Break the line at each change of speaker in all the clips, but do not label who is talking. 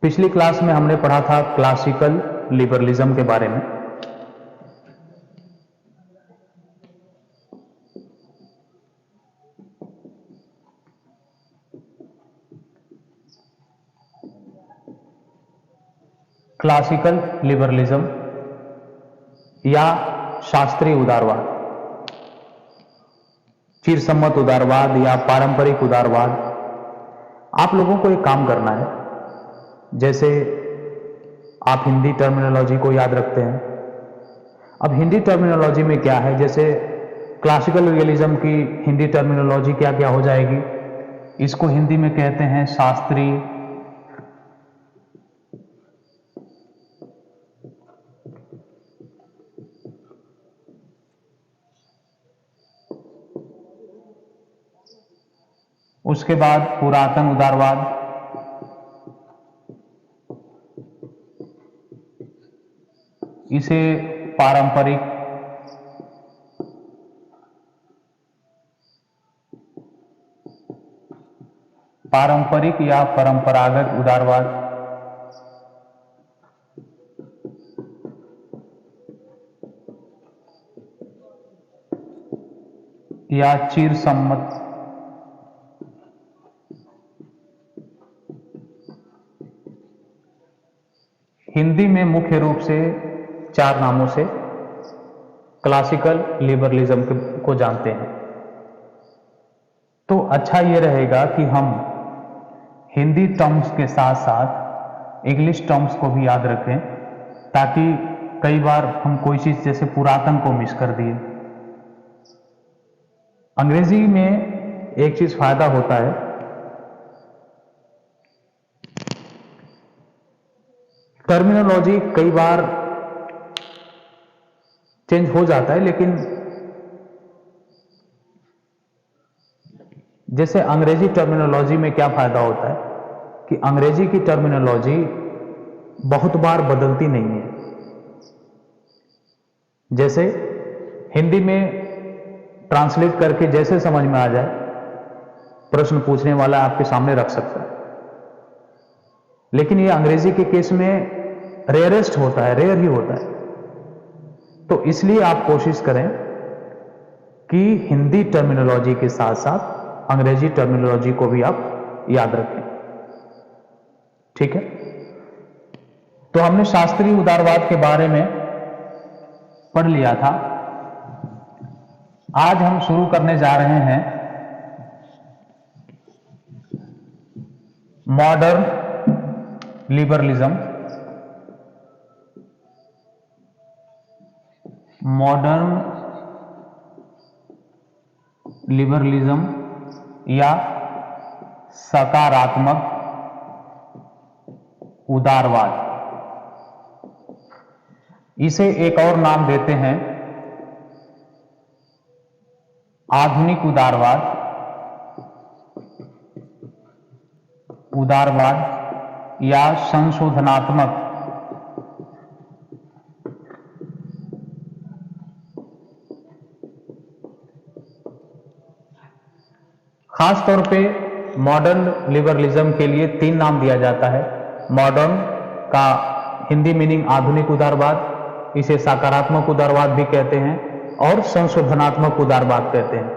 पिछली क्लास में हमने पढ़ा था क्लासिकल लिबरलिज्म के बारे में। क्लासिकल लिबरलिज्म या शास्त्रीय उदारवाद, चिरसम्मत उदारवाद या पारंपरिक उदारवाद। आप लोगों को एक काम करना है, जैसे आप हिंदी टर्मिनोलॉजी को याद रखते हैं। अब हिंदी टर्मिनोलॉजी में क्या है, जैसे क्लासिकल रियलिज्म की हिंदी टर्मिनोलॉजी क्या क्या हो जाएगी। इसको हिंदी में कहते हैं शास्त्रीय, उसके बाद पुरातन उदारवाद, इसे पारंपरिक, या परंपरागत उदारवाद, या चिरसम्मत। हिंदी में मुख्य रूप से 4 नामों से क्लासिकल लिबरलिज्म को जानते हैं। तो अच्छा ये रहेगा कि हम हिंदी टर्म्स के साथ साथ इंग्लिश टर्म्स को भी याद रखें, ताकि कई बार हम कोई चीज जैसे पुरातन को मिस कर दिए। अंग्रेजी में एक चीज फायदा होता है, टर्मिनोलॉजी कई बार चेंज हो जाता है, लेकिन जैसे अंग्रेजी टर्मिनोलॉजी में क्या फायदा होता है कि अंग्रेजी की टर्मिनोलॉजी बहुत बार बदलती नहीं है। जैसे हिंदी में ट्रांसलेट करके जैसे समझ में आ जाए, प्रश्न पूछने वाला आपके सामने रख सकता है, लेकिन ये अंग्रेजी के केस में रेयरेस्ट होता है, रेयर ही होता है। तो इसलिए आप कोशिश करें कि हिंदी टर्मिनोलॉजी के साथ साथ अंग्रेजी टर्मिनोलॉजी को भी आप याद रखें, ठीक है। तो हमने शास्त्रीय उदारवाद के बारे में पढ़ लिया था। आज हम शुरू करने जा रहे हैं मॉडर्न लिबरलिज्म। मॉडर्न लिबरलिज्म या सकारात्मक उदारवाद, इसे एक और नाम देते हैं आधुनिक उदारवाद, या संशोधनात्मक खास तौर पे मॉडर्न लिबरलिज्म के लिए 3 नाम दिया जाता है। मॉडर्न का हिंदी मीनिंग आधुनिक उदारवाद, इसे सकारात्मक उदारवाद भी कहते हैं, और संशोधनात्मक उदारवाद कहते हैं।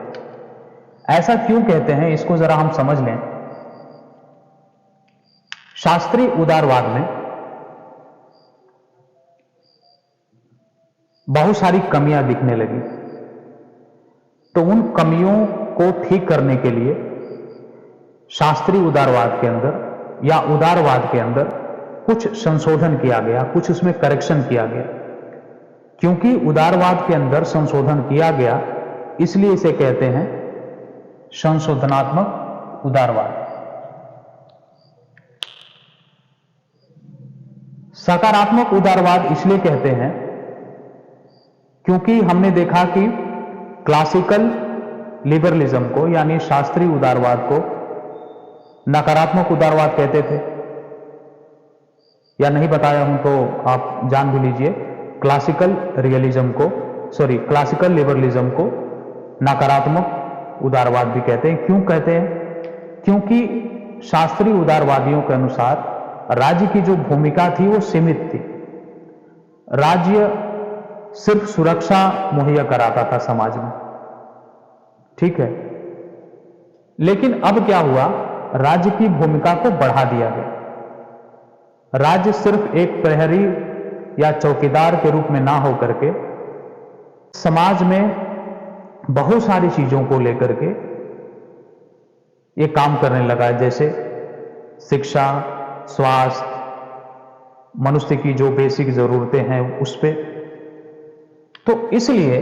ऐसा क्यों कहते हैं, इसको जरा हम समझ लें। शास्त्रीय उदारवाद में बहुत सारी कमियां दिखने लगी, तो उन कमियों को ठीक करने के लिए शास्त्रीय उदारवाद के अंदर या उदारवाद के अंदर कुछ संशोधन किया गया, कुछ उसमें करेक्शन किया गया। क्योंकि उदारवाद के अंदर संशोधन किया गया, इसलिए इसे कहते हैं संशोधनात्मक उदारवाद। सकारात्मक उदारवाद इसलिए कहते हैं क्योंकि हमने देखा कि क्लासिकल लिबरलिज्म को यानी शास्त्रीय उदारवाद को नकारात्मक उदारवाद कहते थे, या नहीं बताया हूं तो आप जान भी लीजिए। क्लासिकल लिबरलिज्म को नकारात्मक उदारवाद भी कहते हैं। क्यों कहते हैं? क्योंकि शास्त्रीय उदारवादियों के अनुसार राज्य की जो भूमिका थी वो सीमित थी। राज्य सिर्फ सुरक्षा मुहैया कराता था समाज में, ठीक है। लेकिन अब क्या हुआ, राज्य की भूमिका को बढ़ा दिया गया। राज्य सिर्फ एक प्रहरी या चौकीदार के रूप में ना हो करके समाज में बहुत सारी चीजों को लेकर के ये काम करने लगा, जैसे शिक्षा, स्वास्थ्य, मनुष्य की जो बेसिक जरूरतें हैं उस पे। तो इसलिए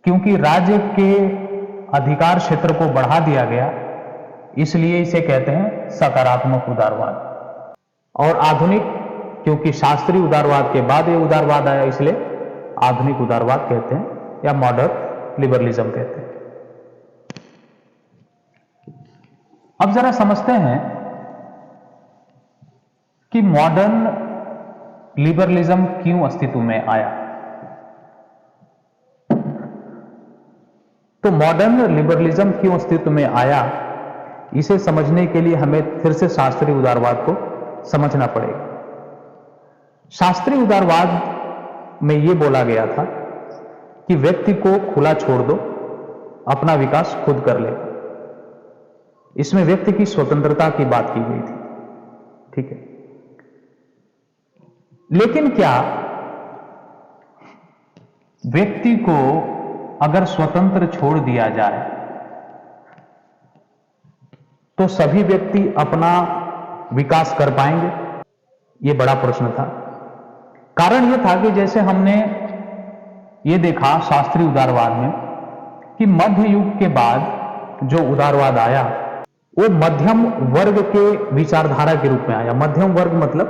क्योंकि राज्य के अधिकार क्षेत्र को बढ़ा दिया गया, इसलिए इसे कहते हैं सकारात्मक उदारवाद। और आधुनिक, क्योंकि शास्त्रीय उदारवाद के बाद ये उदारवाद आया, इसलिए आधुनिक उदारवाद कहते हैं या मॉडर्न लिबरलिज्म कहते हैं। अब जरा समझते हैं कि मॉडर्न लिबरलिज्म क्यों अस्तित्व में आया। तो मॉडर्न लिबरलिज्म क्यों अस्तित्व में आया, इसे समझने के लिए हमें फिर से शास्त्रीय उदारवाद को समझना पड़ेगा। शास्त्रीय उदारवाद में यह बोला गया था कि व्यक्ति को खुला छोड़ दो, अपना विकास खुद कर ले। इसमें व्यक्ति की स्वतंत्रता की बात की गई थी, ठीक है। लेकिन क्या व्यक्ति को अगर स्वतंत्र छोड़ दिया जाए तो सभी व्यक्ति अपना विकास कर पाएंगे? यह बड़ा प्रश्न था। कारण यह था कि जैसे हमने ये देखा शास्त्रीय उदारवाद में कि मध्य युग के बाद जो उदारवाद आया वो मध्यम वर्ग के विचारधारा के रूप में आया। मध्यम वर्ग मतलब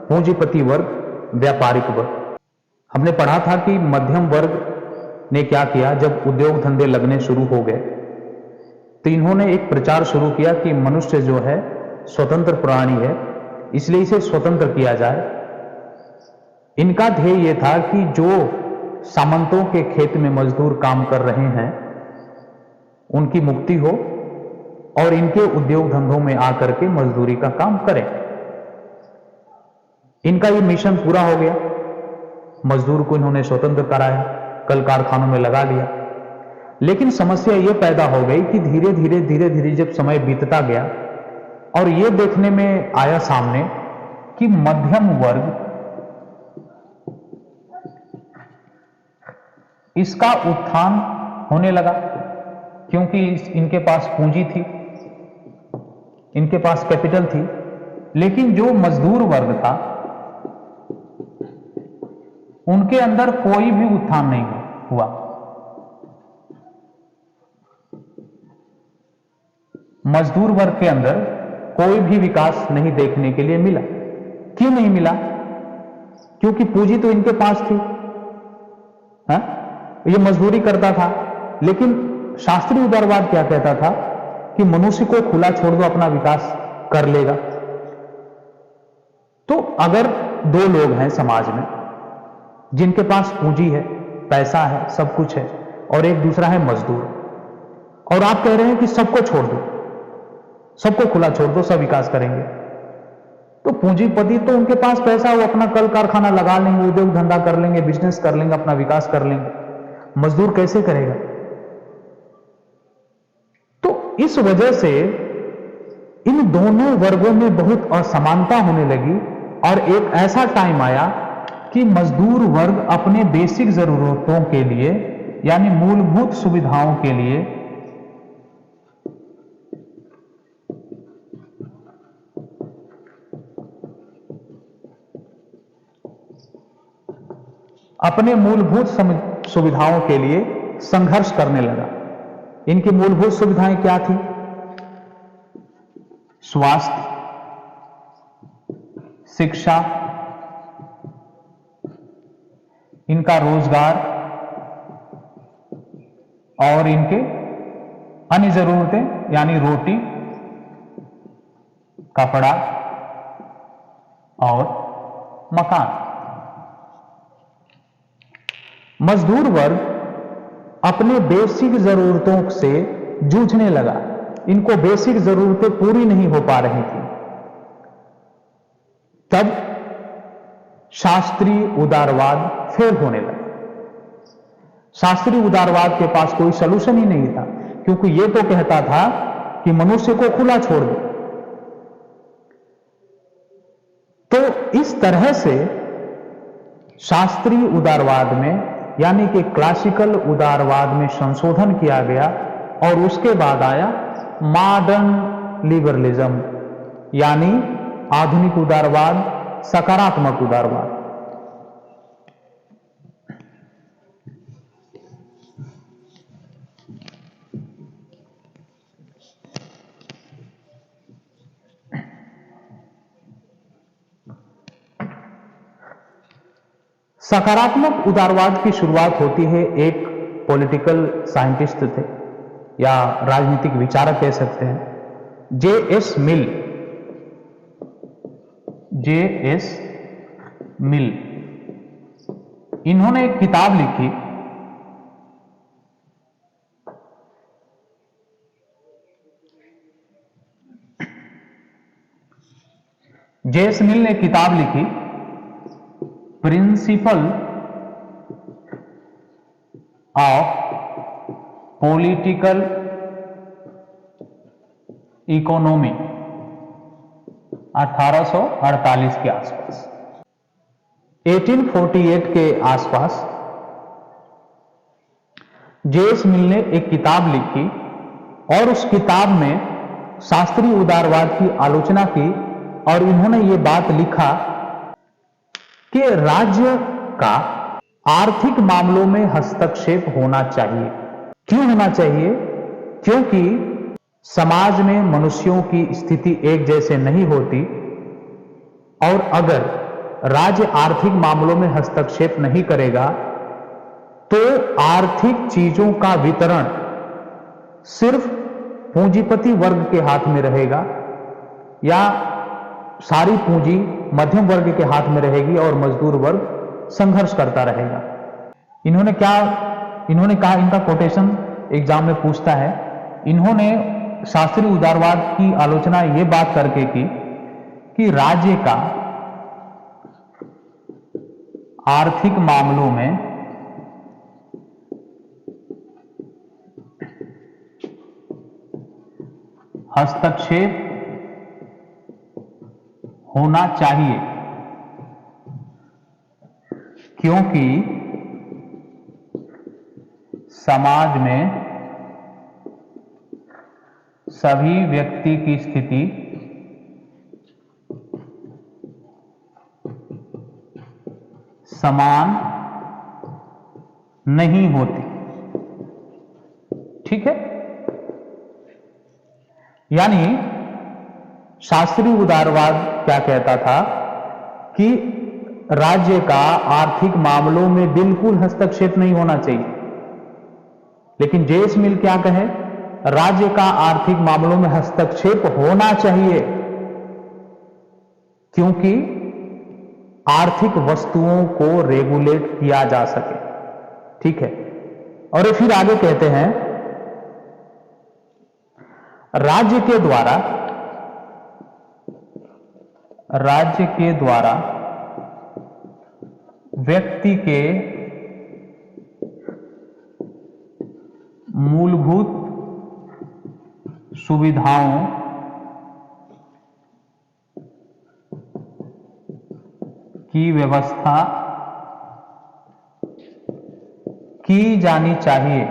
पूंजीपति वर्ग, व्यापारिक वर्ग। हमने पढ़ा था कि मध्यम वर्ग ने क्या किया, जब उद्योग धंधे लगने शुरू हो गए तो इन्होंने एक प्रचार शुरू किया कि मनुष्य जो है स्वतंत्र प्राणी है, इसलिए इसे स्वतंत्र किया जाए। इनका ध्येय यह था कि जो सामंतों के खेत में मजदूर काम कर रहे हैं उनकी मुक्ति हो और इनके उद्योग धंधों में आकर के मजदूरी का काम करें। इनका ये मिशन पूरा हो गया। मजदूर को इन्होंने स्वतंत्र कराया, कल कारखानों में लगा लिया। लेकिन समस्या यह पैदा हो गई कि धीरे धीरे जब समय बीतता गया और यह देखने में आया सामने कि मध्यम वर्ग इसका उत्थान होने लगा, क्योंकि इनके पास पूंजी थी, इनके पास कैपिटल थी। लेकिन जो मजदूर वर्ग था उनके अंदर कोई भी उत्थान नहीं हुआ। मजदूर वर्ग के अंदर कोई भी विकास नहीं देखने के लिए मिला। क्यों नहीं मिला? क्योंकि पूंजी तो इनके पास थी, हा? ये मजदूरी करता था। लेकिन शास्त्रीय उदारवाद क्या कहता था कि मनुष्य को खुला छोड़ दो, अपना विकास कर लेगा। तो अगर दो लोग हैं समाज में जिनके पास पूंजी है, पैसा है, सब कुछ है, और एक दूसरा है मजदूर, और आप कह रहे हैं कि सबको छोड़ दो, सबको खुला छोड़ दो, सब विकास करेंगे, तो पूंजीपति तो उनके पास पैसा, वो अपना कल कारखाना लगा लेंगे, उद्योग धंधा कर लेंगे, बिजनेस कर लेंगे, अपना विकास कर लेंगे। मजदूर कैसे करेगा? तो इस वजह से इन दोनों वर्गों में बहुत असमानता होने लगी और एक ऐसा टाइम आया कि मजदूर वर्ग अपने बेसिक जरूरतों के लिए, यानी मूलभूत सुविधाओं के लिए सुविधाओं के लिए संघर्ष करने लगा। इनकी मूलभूत सुविधाएं क्या थी? स्वास्थ्य, शिक्षा, इनका रोजगार और इनके अन्य जरूरतें, यानी रोटी, कपड़ा और मकान। मजदूर वर्ग अपने बेसिक जरूरतों से जूझने लगा। इनको बेसिक जरूरतें पूरी नहीं हो पा रही थी। तब शास्त्रीय उदारवाद फेल होने लगा। शास्त्रीय उदारवाद के पास कोई सलूशन ही नहीं था, क्योंकि यह तो कहता था कि मनुष्य को खुला छोड़ दो। तो इस तरह से शास्त्रीय उदारवाद में, यानी कि क्लासिकल उदारवाद में संशोधन किया गया और उसके बाद आया मॉडर्न लिबरलिज्म, यानी आधुनिक उदारवाद, सकारात्मक उदारवाद। सकारात्मक उदारवाद की शुरुआत होती है, एक पॉलिटिकल साइंटिस्ट थे या राजनीतिक विचारक कह सकते हैं, जे.एस. मिल। जे.एस. मिल, इन्होंने एक किताब लिखी जे.एस. मिल ने किताब लिखी प्रिंसिपल ऑफ पॉलिटिकल इकोनॉमी 1848 के आसपास। 1848 के आसपास जे.एस. मिल ने एक किताब लिखी और उस किताब में शास्त्रीय उदारवाद की आलोचना की और इन्होंने ये बात लिखा कि राज्य का आर्थिक मामलों में हस्तक्षेप होना चाहिए। क्यों होना चाहिए? क्योंकि समाज में मनुष्यों की स्थिति एक जैसे नहीं होती और अगर राज्य आर्थिक मामलों में हस्तक्षेप नहीं करेगा तो आर्थिक चीजों का वितरण सिर्फ पूंजीपति वर्ग के हाथ में रहेगा या सारी पूंजी मध्यम वर्ग के हाथ में रहेगी और मजदूर वर्ग संघर्ष करता रहेगा। इन्होंने कहा, इनका कोटेशन एग्जाम में पूछता है, इन्होंने शास्त्रीय उदारवाद की आलोचना ये बात करके की कि राज्य का आर्थिक मामलों में हस्तक्षेप होना चाहिए, क्योंकि समाज में सभी व्यक्ति की स्थिति समान नहीं होती। ठीक है, यानी शास्त्रीय उदारवाद क्या कहता था कि राज्य का आर्थिक मामलों में बिल्कुल हस्तक्षेप नहीं होना चाहिए, लेकिन जे.एस. मिल क्या कहे, राज्य का आर्थिक मामलों में हस्तक्षेप होना चाहिए क्योंकि आर्थिक वस्तुओं को रेगुलेट किया जा सके। ठीक है, और ये फिर आगे कहते हैं, राज्य के द्वारा व्यक्ति के मूलभूत सुविधाओं की व्यवस्था की जानी चाहिए।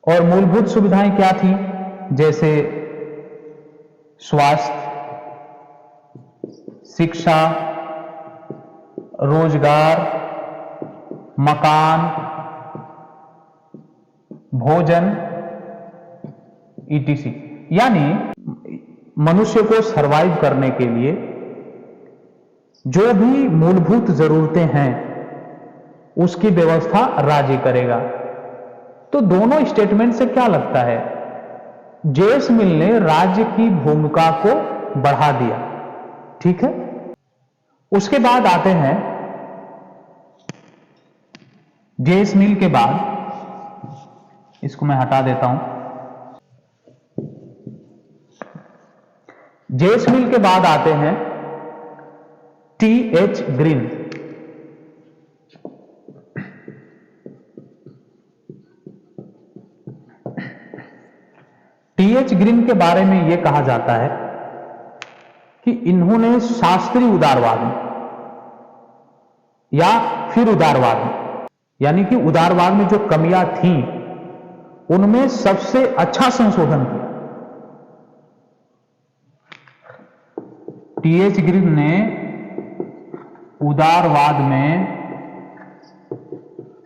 और मूलभूत सुविधाएं क्या थी? जैसे स्वास्थ्य, शिक्षा, रोजगार, मकान, भोजन, ईटीसी। यानी मनुष्य को सरवाइव करने के लिए जो भी मूलभूत जरूरतें हैं उसकी व्यवस्था राज्य करेगा। तो दोनों स्टेटमेंट से क्या लगता है, जे.एस. मिल ने राज्य की भूमिका को बढ़ा दिया। ठीक है, उसके बाद आते हैं जे.एस. मिल के बाद, इसको मैं हटा देता हूं, जेस मिल के बाद आते हैं टी.एच. ग्रीन। टी.एच. ग्रीन के बारे में यह कहा जाता है कि इन्होंने शास्त्रीय उदारवाद में या फिर उदारवाद में, यानी कि उदारवाद में जो कमियां थी उनमें सबसे अच्छा संशोधन किया। टी.एच. ग्रीन ने उदारवाद में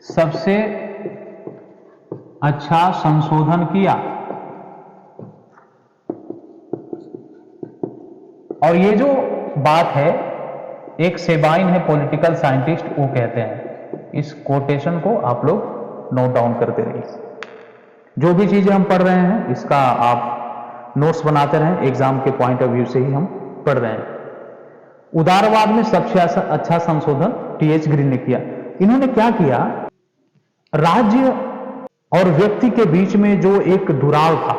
सबसे अच्छा संशोधन किया। और ये जो बात है, एक सेबाइन है पॉलिटिकल साइंटिस्ट, वो कहते हैं। इस कोटेशन को आप लोग नोट डाउन करते रहिए। जो भी चीजें हम पढ़ रहे हैं इसका आप नोट्स बनाते रहें, एग्जाम के पॉइंट ऑफ व्यू से ही हम पढ़ रहे हैं। उदारवाद में सबसे अच्छा संशोधन टी.एच. ग्रीन ने किया। इन्होंने क्या किया, राज्य और व्यक्ति के बीच में जो एक दुराव था,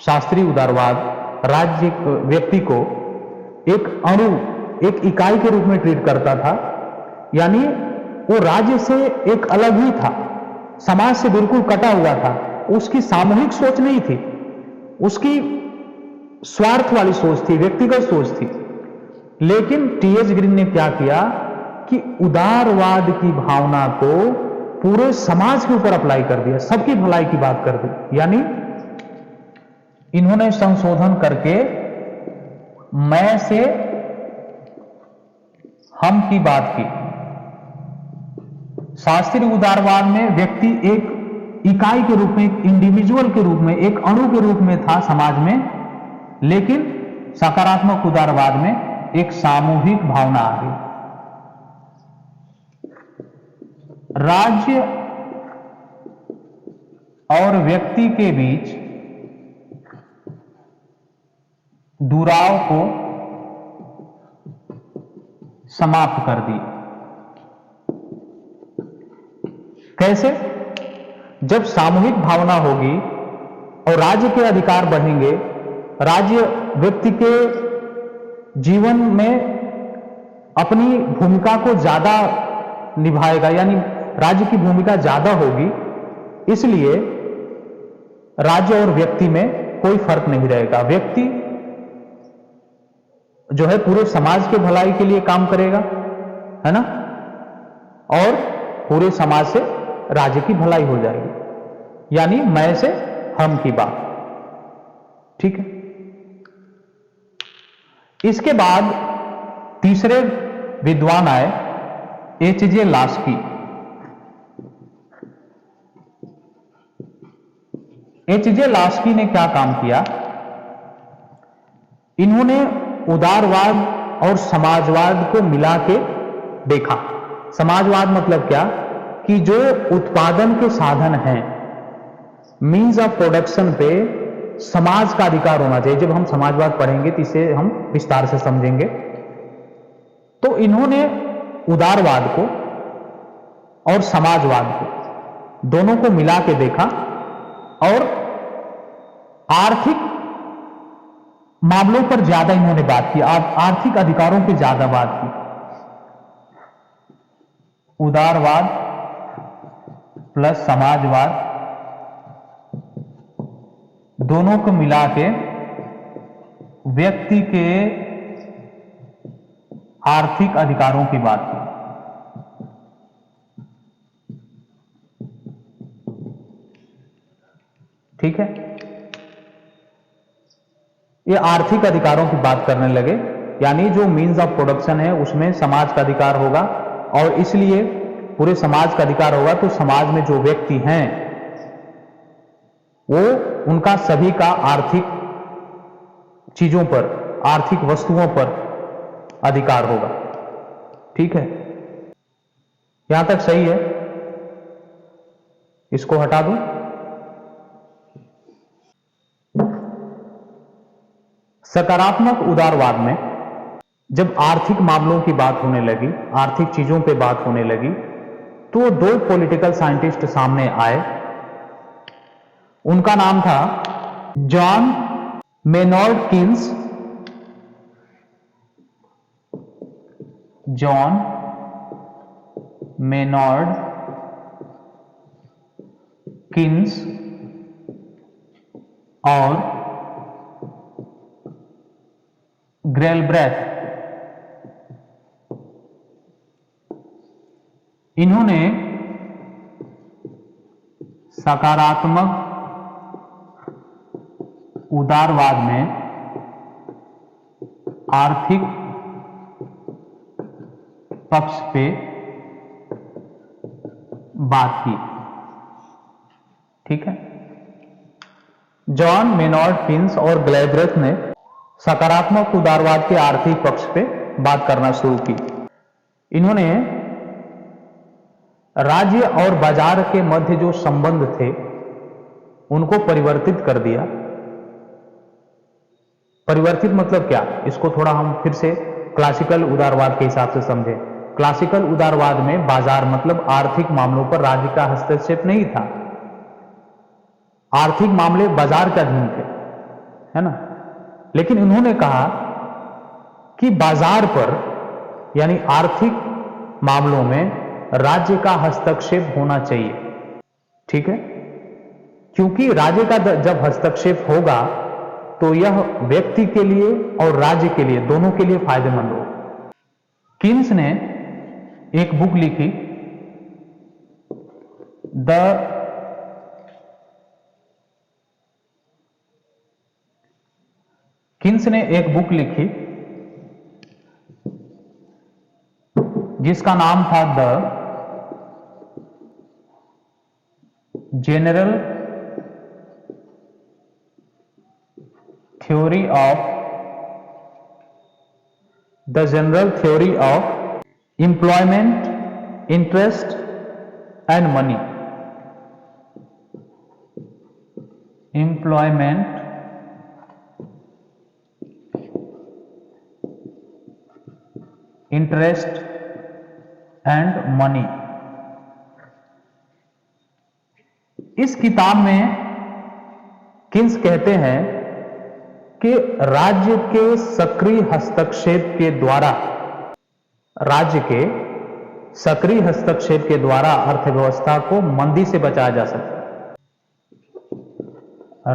शास्त्रीय उदारवाद राज्य व्यक्ति को एक अणु, एक इकाई के रूप में ट्रीट करता था, यानी वो राज्य से एक अलग ही था, समाज से बिल्कुल कटा हुआ था। उसकी सामूहिक सोच नहीं थी, उसकी स्वार्थ वाली सोच थी, व्यक्तिगत सोच थी। लेकिन टी.एच. ग्रीन ने क्या किया कि उदारवाद की भावना को पूरे समाज के ऊपर अप्लाई कर दिया, सबकी भलाई की बात कर दी। यानी इन्होंने संशोधन करके मैं से हम की बात की। शास्त्रीय उदारवाद में व्यक्ति एक इकाई के रूप में, एक इंडिविजुअल के रूप में, एक अणु के रूप में था समाज में, लेकिन सकारात्मक उदारवाद में एक सामूहिक भावना आ गई। राज्य और व्यक्ति के बीच दुराव को समाप्त कर दी। कैसे? जब सामूहिक भावना होगी और राज्य के अधिकार बढ़ेंगे, राज्य व्यक्ति के जीवन में अपनी भूमिका को ज्यादा निभाएगा, यानी राज्य की भूमिका ज्यादा होगी। इसलिए राज्य और व्यक्ति में कोई फर्क नहीं रहेगा। व्यक्ति जो है पूरे समाज के भलाई के लिए काम करेगा, है ना, और पूरे समाज से राज्य की भलाई हो जाएगी। यानी मैं से हम की बात। ठीक है। इसके बाद तीसरे विद्वान आए एच.जे. लास्की। एच.जे. लास्की ने क्या काम किया, इन्होंने उदारवाद और समाजवाद को मिला के देखा। समाजवाद मतलब क्या कि जो उत्पादन के साधन हैं, मीन्स ऑफ प्रोडक्शन पे समाज का अधिकार होना चाहिए। जब हम समाजवाद पढ़ेंगे तो इसे हम विस्तार से समझेंगे। तो इन्होंने उदारवाद को और समाजवाद को दोनों को मिला के देखा और आर्थिक मामलों पर ज्यादा इन्होंने बात की, आर्थिक अधिकारों की ज्यादा बात की। उदारवाद प्लस समाजवाद दोनों को मिला के व्यक्ति के आर्थिक अधिकारों की बात की। ठीक है। ये आर्थिक अधिकारों की बात करने लगे, यानी जो मीन्स ऑफ प्रोडक्शन है उसमें समाज का अधिकार होगा, और इसलिए पूरे समाज का अधिकार होगा तो समाज में जो व्यक्ति हैं वो उनका सभी का आर्थिक चीजों पर, आर्थिक वस्तुओं पर अधिकार होगा। ठीक है, यहां तक सही है? इसको हटा दूं। सकारात्मक उदारवाद में जब आर्थिक मामलों की बात होने लगी, आर्थिक चीजों पे बात होने लगी, तो दो पॉलिटिकल साइंटिस्ट सामने आए। उनका नाम था जॉन मेनॉर्ड कीन्स जॉन मेनॉर्ड किन्स और ग्रेलब्रेथ, इन्होंने सकारात्मक उदारवाद में आर्थिक पक्ष पे बात की। ठीक है, जॉन मेनॉर्ड किन्स और ग्लेब्रेथ ने सकारात्मक उदारवाद के आर्थिक पक्ष पे बात करना शुरू की। इन्होंने राज्य और बाजार के मध्य जो संबंध थे उनको परिवर्तित कर दिया। परिवर्तित मतलब क्या, इसको थोड़ा हम फिर से क्लासिकल उदारवाद के हिसाब से समझें। क्लासिकल उदारवाद में बाजार मतलब आर्थिक मामलों पर राज्य का हस्तक्षेप नहीं था, आर्थिक मामले बाजार के अधीन थे, है ना। लेकिन इन्होंने कहा कि बाजार पर यानी आर्थिक मामलों में राज्य का हस्तक्षेप होना चाहिए। ठीक है, क्योंकि राज्य का जब हस्तक्षेप होगा तो यह व्यक्ति के लिए और राज्य के लिए, दोनों के लिए फायदेमंद होगा। किन्स ने एक बुक लिखी, किन्स ने एक बुक लिखी जिसका नाम था the general theory of employment, interest and money. Employment, interest and money. इस किताब में किन्स कहते हैं कि राज्य के सक्रिय हस्तक्षेप के द्वारा, राज्य के सक्रिय हस्तक्षेप के द्वारा अर्थव्यवस्था को मंदी से बचाया जा सकता है।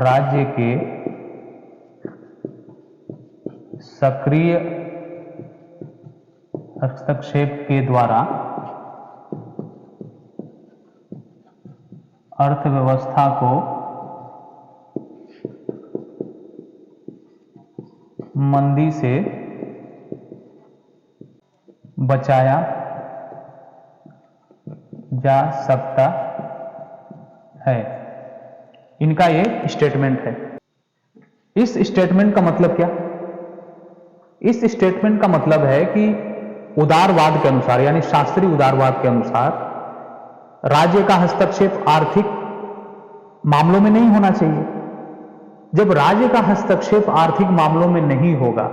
राज्य के सक्रिय हस्तक्षेप के द्वारा अर्थव्यवस्था को मंदी से बचाया जा सकता है। इनका ये स्टेटमेंट है। इस स्टेटमेंट का मतलब क्या? इस स्टेटमेंट का मतलब है कि उदारवाद के अनुसार यानी शास्त्रीय उदारवाद के अनुसार राज्य का हस्तक्षेप आर्थिक मामलों में नहीं होना चाहिए। जब राज्य का हस्तक्षेप आर्थिक मामलों में नहीं होगा,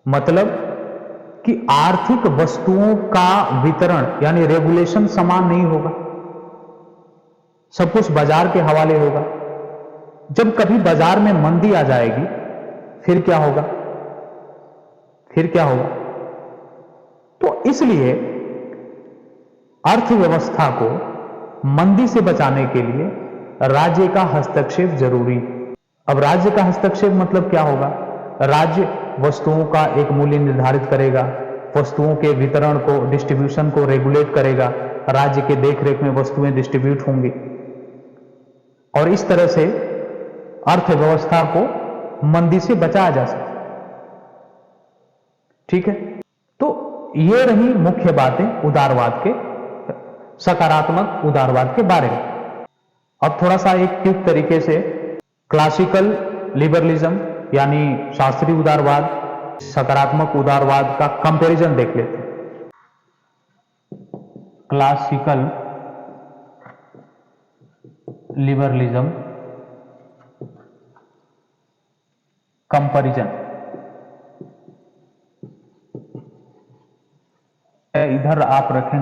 मतलब कि आर्थिक वस्तुओं का वितरण यानी रेगुलेशन समान नहीं होगा, सब कुछ बाजार के हवाले होगा। जब कभी बाजार में मंदी आ जाएगी फिर क्या होगा? फिर क्या होगा? तो इसलिए अर्थव्यवस्था को मंदी से बचाने के लिए राज्य का हस्तक्षेप जरूरी। अब राज्य का हस्तक्षेप मतलब क्या होगा? राज्य वस्तुओं का एक मूल्य निर्धारित करेगा, वस्तुओं के वितरण को, डिस्ट्रीब्यूशन को रेगुलेट करेगा, राज्य के देखरेख में वस्तुएं डिस्ट्रीब्यूट होंगी और इस तरह से अर्थव्यवस्था को मंदी से बचाया जा सकता। ठीक है, तो ये रही मुख्य बातें उदारवाद के, सकारात्मक उदारवाद के बारे में। अब थोड़ा सा एक क्विक तरीके से क्लासिकल लिबरलिज्म यानी शास्त्रीय उदारवाद, सकारात्मक उदारवाद का कंपैरिजन देख लेते हैं। Classical liberalism comparison. इधर आप रखें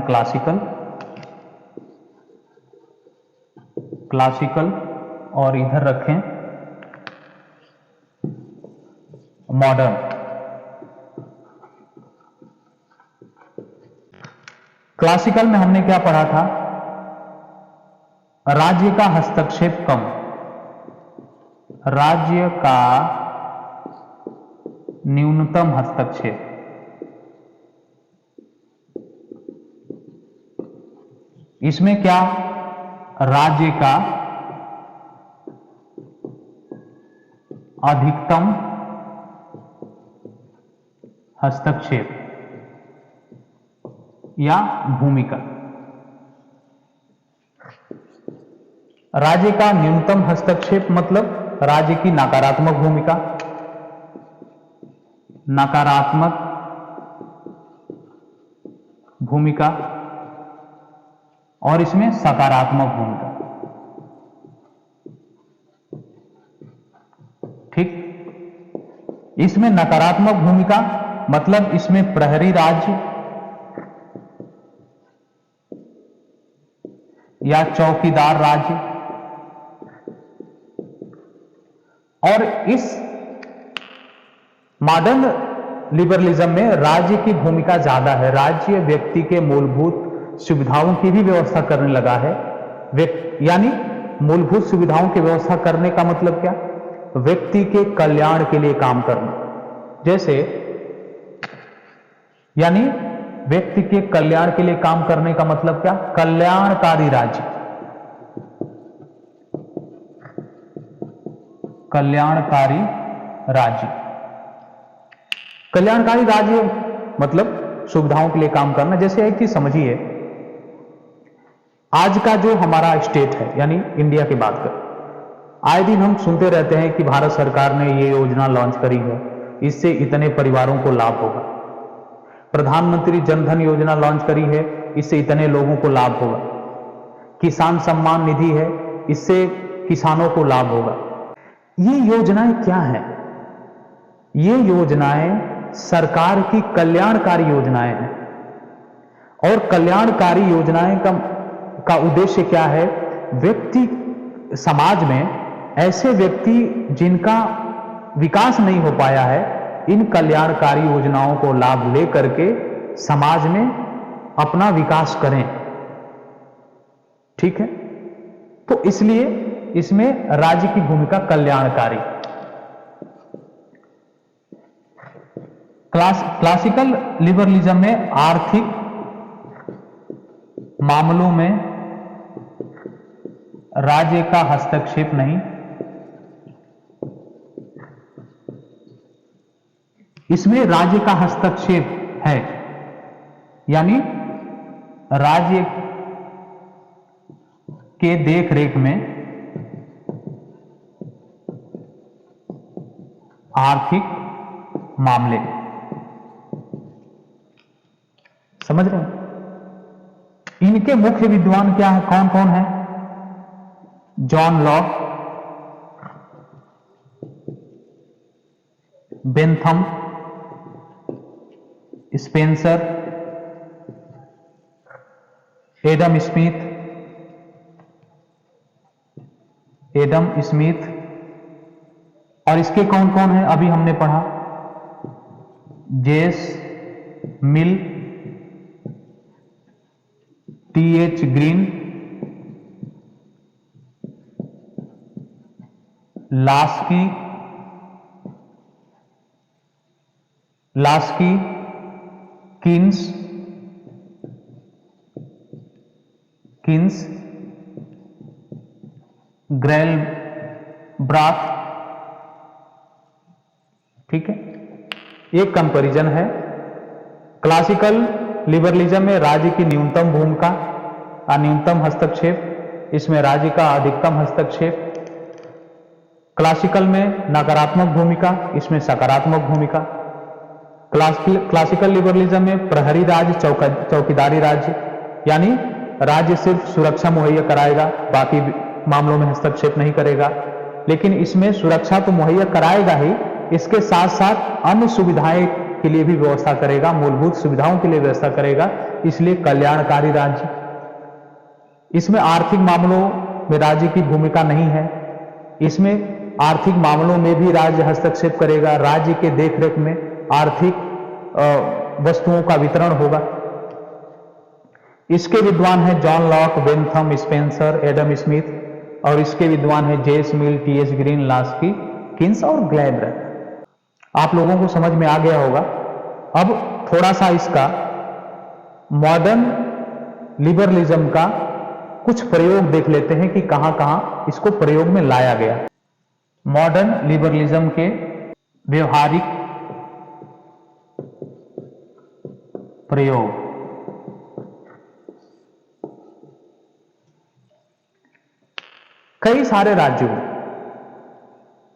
क्लासिकल और इधर रखें मॉडर्न। क्लासिकल में हमने क्या पढ़ा था? राज्य का हस्तक्षेप कम, राज्य का न्यूनतम हस्तक्षेप। इसमें क्या? राज्य का अधिकतम हस्तक्षेप या भूमिका। राज्य का न्यूनतम हस्तक्षेप मतलब राज्य की नकारात्मक भूमिका, नकारात्मक भूमिका, और इसमें सकारात्मक भूमिका। ठीक, इसमें नकारात्मक भूमिका मतलब इसमें प्रहरी राज्य या चौकीदार राज्य, और इस मॉडर्न लिबरलिज्म में राज्य की भूमिका ज्यादा है। राज्य व्यक्ति के मूलभूत सुविधाओं की भी व्यवस्था करने लगा है। यानी मूलभूत सुविधाओं की व्यवस्था करने का मतलब क्या? व्यक्ति के कल्याण के लिए काम करना। जैसे यानी व्यक्ति के कल्याण के लिए काम करने का मतलब क्या? कल्याणकारी राज्य, कल्याणकारी राज्य। कल्याणकारी राज्य मतलब सुविधाओं के लिए काम करना। जैसे एक चीज समझिए, आज का जो हमारा स्टेट है यानी इंडिया की बात कर, आए दिन हम सुनते रहते हैं कि भारत सरकार ने ये योजना लॉन्च करी है, इससे इतने परिवारों को लाभ होगा। प्रधानमंत्री जन धन योजना लॉन्च करी है, इससे इतने लोगों को लाभ होगा। किसान सम्मान निधि है, इससे किसानों को लाभ होगा। ये योजनाएं क्या हैं? ये योजनाएं सरकार की कल्याणकारी योजनाएं हैं। और कल्याणकारी योजनाएं का उद्देश्य क्या है? व्यक्ति, समाज में ऐसे व्यक्ति जिनका विकास नहीं हो पाया है, इन कल्याणकारी योजनाओं को लाभ लेकर के समाज में अपना विकास करें। ठीक है, तो इसलिए इसमें राज्य की भूमिका कल्याणकारी। क्लासिकल लिबरलिज्म में आर्थिक मामलों में राज्य का हस्तक्षेप नहीं, इसमें राज्य का हस्तक्षेप है। यानी राज्य के देख रेख में आर्थिक मामले। समझ रहे हैं? इनके मुख्य विद्वान क्या है? कौन कौन है? John Locke, Bentham, Spencer, Adam Smith, और इसके कौन कौन है? अभी हमने पढ़ा JS Mill, TH. Green, Laski, Keynes, Galbraith. ठीक है, एक कंपैरिजन है। क्लासिकल लिबरलिज्म में राज्य की न्यूनतम भूमिका और न्यूनतम हस्तक्षेप, इसमें राज्य का अधिकतम हस्तक्षेप। क्लासिकल में नकारात्मक भूमिका, इसमें सकारात्मक भूमिका। क्लासिकल लिबरलिज्म में प्रहरी राज्य, चौकीदारी राज्य, यानी राज्य सिर्फ सुरक्षा मुहैया कराएगा, बाकी मामलों में हस्तक्षेप नहीं करेगा। लेकिन इसमें सुरक्षा तो मुहैया कराएगा ही, इसके साथ साथ अन्य सुविधाएं के लिए भी व्यवस्था करेगा, मूलभूत सुविधाओं के लिए व्यवस्था करेगा, इसलिए कल्याणकारी राज्य। इसमें आर्थिक मामलों में राज्य की भूमिका नहीं है। इसमें आर्थिक मामलों में भी राज्य हस्तक्षेप करेगा, राज्य के देखरेख में आर्थिक वस्तुओं का वितरण होगा। इसके विद्वान हैं John Locke, Bentham, Spencer, Adam Smith, और इसके विद्वान हैं जेस Mill, TH. Green, Laski, Keynes और ग्लैडर। आप लोगों को समझ में आ गया होगा। अब थोड़ा सा इसका मॉडर्न लिबरलिज्म का कुछ प्रयोग देख लेते हैं कि कहां कहां इसको प्रयोग में लाया गया। मॉडर्न लिबरलिज्म के व्यवहारिक प्रयोग। कई सारे राज्यों में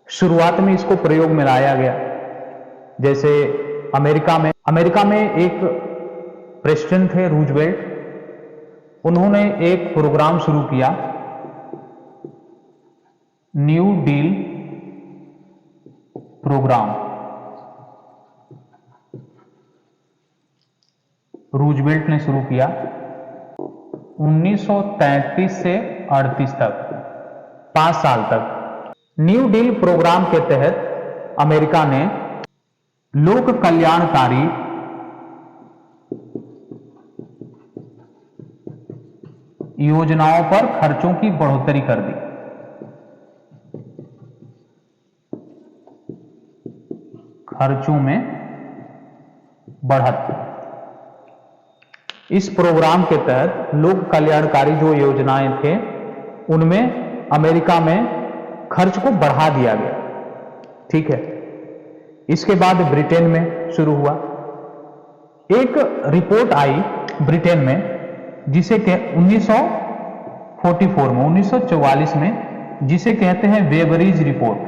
शुरुआत में इसको प्रयोग में लाया गया। जैसे अमेरिका में एक प्रेसिडेंट थे रूजवेल्ट, उन्होंने एक प्रोग्राम शुरू किया, न्यू डील प्रोग्राम। रूजवेल्ट ने शुरू किया 1933 से 38 तक, 5 साल तक। न्यू डील प्रोग्राम के तहत अमेरिका ने लोक कल्याणकारी योजनाओं पर खर्चों की बढ़ोतरी कर दी। खर्चों में बढ़त। इस प्रोग्राम के तहत लोक कल्याणकारी जो योजनाएं थे उनमें अमेरिका में खर्च को बढ़ा दिया गया। ठीक है। इसके बाद ब्रिटेन में शुरू हुआ। एक रिपोर्ट आई ब्रिटेन में जिसे 1944 में जिसे कहते हैं वेबरीज रिपोर्ट।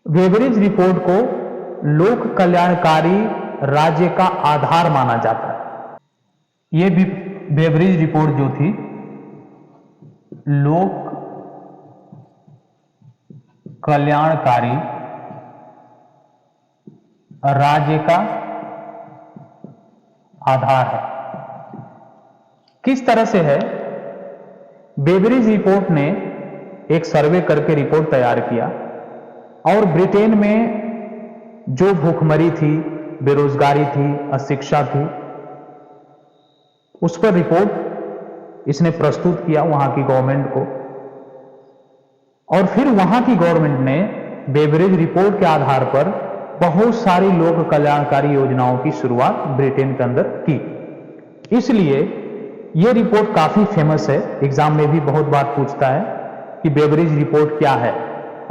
वेबरीज रिपोर्ट को लोक कल्याणकारी राज्य का आधार माना जाता है। यह भी वेबरीज रिपोर्ट जो थी लोक कल्याणकारी राज्य का आधार है। किस तरह से है? वेबरीज रिपोर्ट ने एक सर्वे करके रिपोर्ट तैयार किया और ब्रिटेन में जो भूखमरी थी, बेरोजगारी थी, अशिक्षा थी, उस पर रिपोर्ट इसने प्रस्तुत किया वहां की गवर्नमेंट को। और फिर वहां की गवर्नमेंट ने वेबरीज रिपोर्ट के आधार पर बहुत सारी लोक कल्याणकारी योजनाओं की शुरुआत ब्रिटेन के अंदर की। इसलिए यह रिपोर्ट काफी फेमस है। एग्जाम में भी बहुत बार पूछता है कि वेबरीज रिपोर्ट क्या है,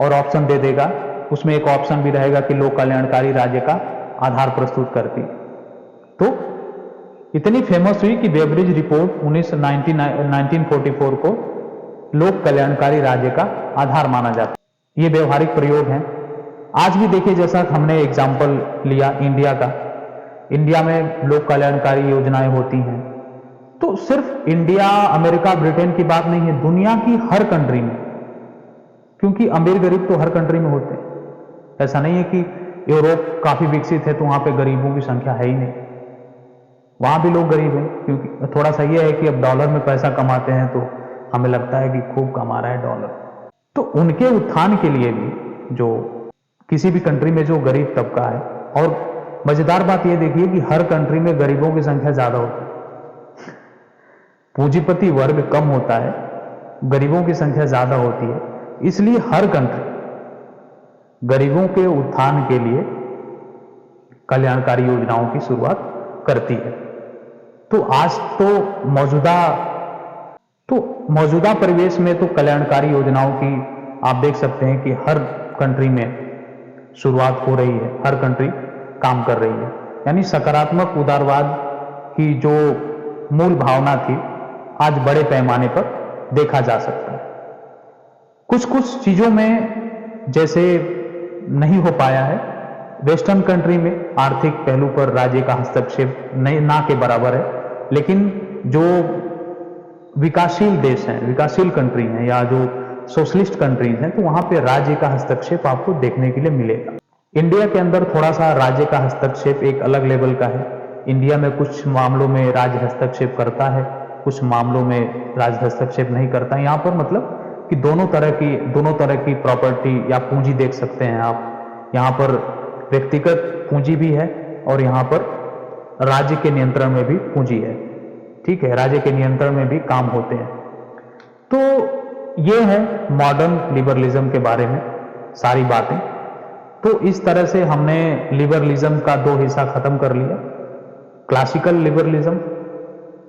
और ऑप्शन दे देगा। उसमें एक ऑप्शन भी रहेगा कि लोक कल्याणकारी राज्य का आधार प्रस्तुत करती। तो इतनी फेमस हुई कि वेबरीज रिपोर्ट 1944 को लोक कल्याणकारी राज्य का आधार माना जाता है। ये व्यवहारिक प्रयोग हैं। आज भी देखिए, जैसा हमने एग्जाम्पल लिया इंडिया का, इंडिया में लोक कल्याणकारी योजनाएं होती हैं। तो सिर्फ इंडिया, अमेरिका, ब्रिटेन की बात नहीं है, दुनिया की हर कंट्री में, क्योंकि अमीर गरीब तो हर कंट्री में होते हैं। ऐसा नहीं है कि यूरोप काफी विकसित है तो वहां पे गरीबों की संख्या है ही नहीं, वहां भी लोग गरीब हैं। क्योंकि थोड़ा सा यह है कि अब डॉलर में पैसा कमाते हैं तो हमें लगता है कि खूब कमा रहा है डॉलर। तो उनके उत्थान के लिए भी, जो किसी भी कंट्री में जो गरीब तबका है, और मजेदार बात यह देखिए कि हर कंट्री में गरीबों की संख्या ज्यादा होती है, पूंजीपति वर्ग कम होता है, गरीबों की संख्या ज्यादा होती है। इसलिए हर कंट्री गरीबों के उत्थान के लिए कल्याणकारी योजनाओं की शुरुआत करती है। तो आज तो मौजूदा परिवेश में तो कल्याणकारी योजनाओं की आप देख सकते हैं कि हर कंट्री में शुरुआत हो रही है, हर कंट्री काम कर रही है। यानी सकारात्मक उदारवाद की जो मूल भावना थी आज बड़े पैमाने पर देखा जा सकता है। कुछ चीजों में जैसे नहीं हो पाया है, वेस्टर्न कंट्री में आर्थिक पहलू पर राज्य का हस्तक्षेप ना के बराबर है, लेकिन जो विकासशील देश हैं, विकासशील कंट्री हैं, या जो सोशलिस्ट कंट्रीज हैं, तो वहां पे राज्य का हस्तक्षेप आपको देखने के लिए मिलेगा। इंडिया के अंदर थोड़ा सा राज्य का हस्तक्षेप एक अलग लेवल का है। इंडिया में कुछ मामलों में राज्य हस्तक्षेप करता है, कुछ मामलों में राज्य हस्तक्षेप नहीं करता। यहां पर मतलब कि दोनों तरह की प्रॉपर्टी या पूंजी देख सकते हैं आप। यहां पर व्यक्तिगत पूंजी भी है और यहां पर राज्य के नियंत्रण में भी पूंजी है। ठीक है, राज्य के नियंत्रण में भी काम होते हैं। तो ये है मॉडर्न लिबरलिज्म के बारे में सारी बातें। तो इस तरह से हमने लिबरलिज्म का दो हिस्सा खत्म कर लिया, क्लासिकल लिबरलिज्म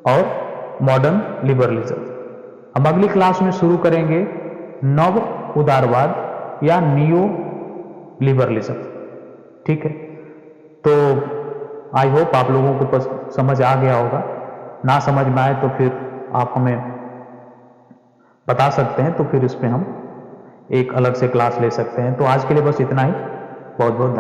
और मॉडर्न लिबरलिज्म। हम अगली क्लास में शुरू करेंगे नव उदारवाद या नियो लिबरलिज्म। ठीक है, तो आई होप आप लोगों को समझ आ गया होगा। ना समझ में आए तो फिर आप हमें बता सकते हैं, तो फिर इस पे हम एक अलग से क्लास ले सकते हैं। तो आज के लिए बस इतना ही। बहुत बहुत धन्यवाद।